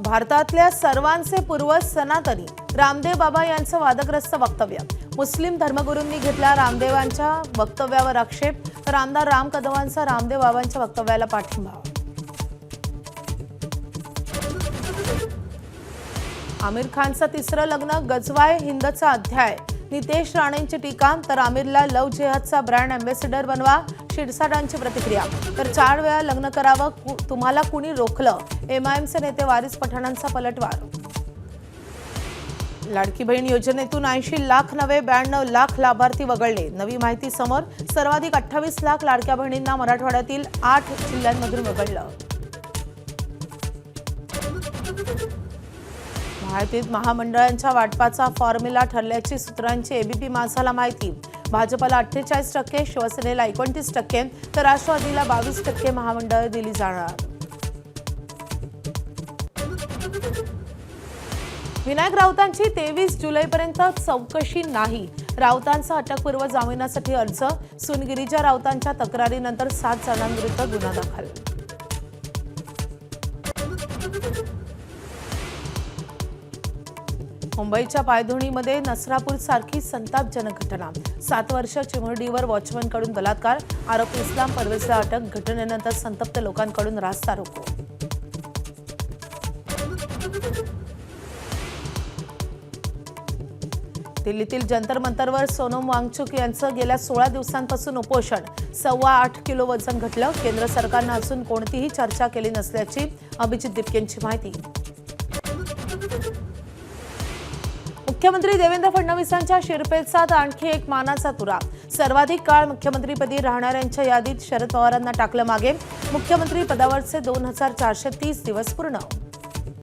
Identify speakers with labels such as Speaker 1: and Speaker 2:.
Speaker 1: भारतातल्या सर्वांचे पूर्वज सनातनी रामदेव बाबा यांचं वादग्रस्त वक्तव्य। मुस्लिम धर्मगुरूंनी घेतला रामदेवांच्या वक्तव्यावर आक्षेप, तर आमदार राम कदमांचा रामदेव बाबांच्या वक्तव्याला पाठिंबा। आमिर खानचं तिसरं लग्न गजवाय हिंदचा अध्याय, नितेश राणेंची टीका, तर आमिरला लव्ह जिहादचा ब्रँड अँबॅसेडर बनवा, शिरसाटांची प्रतिक्रिया। तर 4 वेळा लग्न करावं तुम्हाला कुणी रोखलं, एमआयएमचे नेते वारिस पठाणांचा पलटवार। लाडकी बहीण योजनेतून 80 लाख नवे 92 लाख लाभार्थी वगळले, नवी माहिती समोर। सर्वाधिक 28 लाख लाडक्या बहिणींना मराठवाड्यातील 8 जिल्ह्यांमधून वगळलं। माहितीत महामंडळांच्या वाटपाचा फॉर्म्युला ठरल्याची सूत्रांची एबीपी माझाला माहिती। भाजपला 48%, शिवसेनेला 29%, तर राष्ट्रवादीला 22% महामंडळ दिली जाणार। विनायक राऊतांची 23 जुलैपर्यंत चौकशी नाही, राऊतांचा अटकपूर्व जामिनासाठी अर्ज। सुनगिरीच्या राऊतांच्या तक्रारीनंतर 7 जणांविरुद्ध गुन्हा दाखल। मुंबईच्या पायधुणीमध्ये नसरापूर सारखी संतापजनक घटना। 7 वर्ष चिमुरडीवर वॉचमनकडून बलात्कार, आरोपी इस्लाम परवेजला अटक। घटनेनंतर संतप्त लोकांकडून रास्ता रोको। दिल्लीतील जंतर मंतरवर सोनम वांगचुक यांचं गेल्या 16 दिवसांपासून उपोषण। 8.25 किलो वजन घटलं। केंद्र सरकारनं अजून कोणतीही चर्चा केली नसल्याची अभिजित दिपकेंची माहिती। मुख्यमंत्री देवेंद्र फडणवीसांच्या शिरपेचात आणखी एक मानाचा तुरा। सर्वाधिक काळ मुख्यमंत्रीपदी राहणाऱ्यांच्या यादीत शरद पवारांना टाकलं मागे। मुख्यमंत्री पदावरचे 2430 दिवस पूर्ण।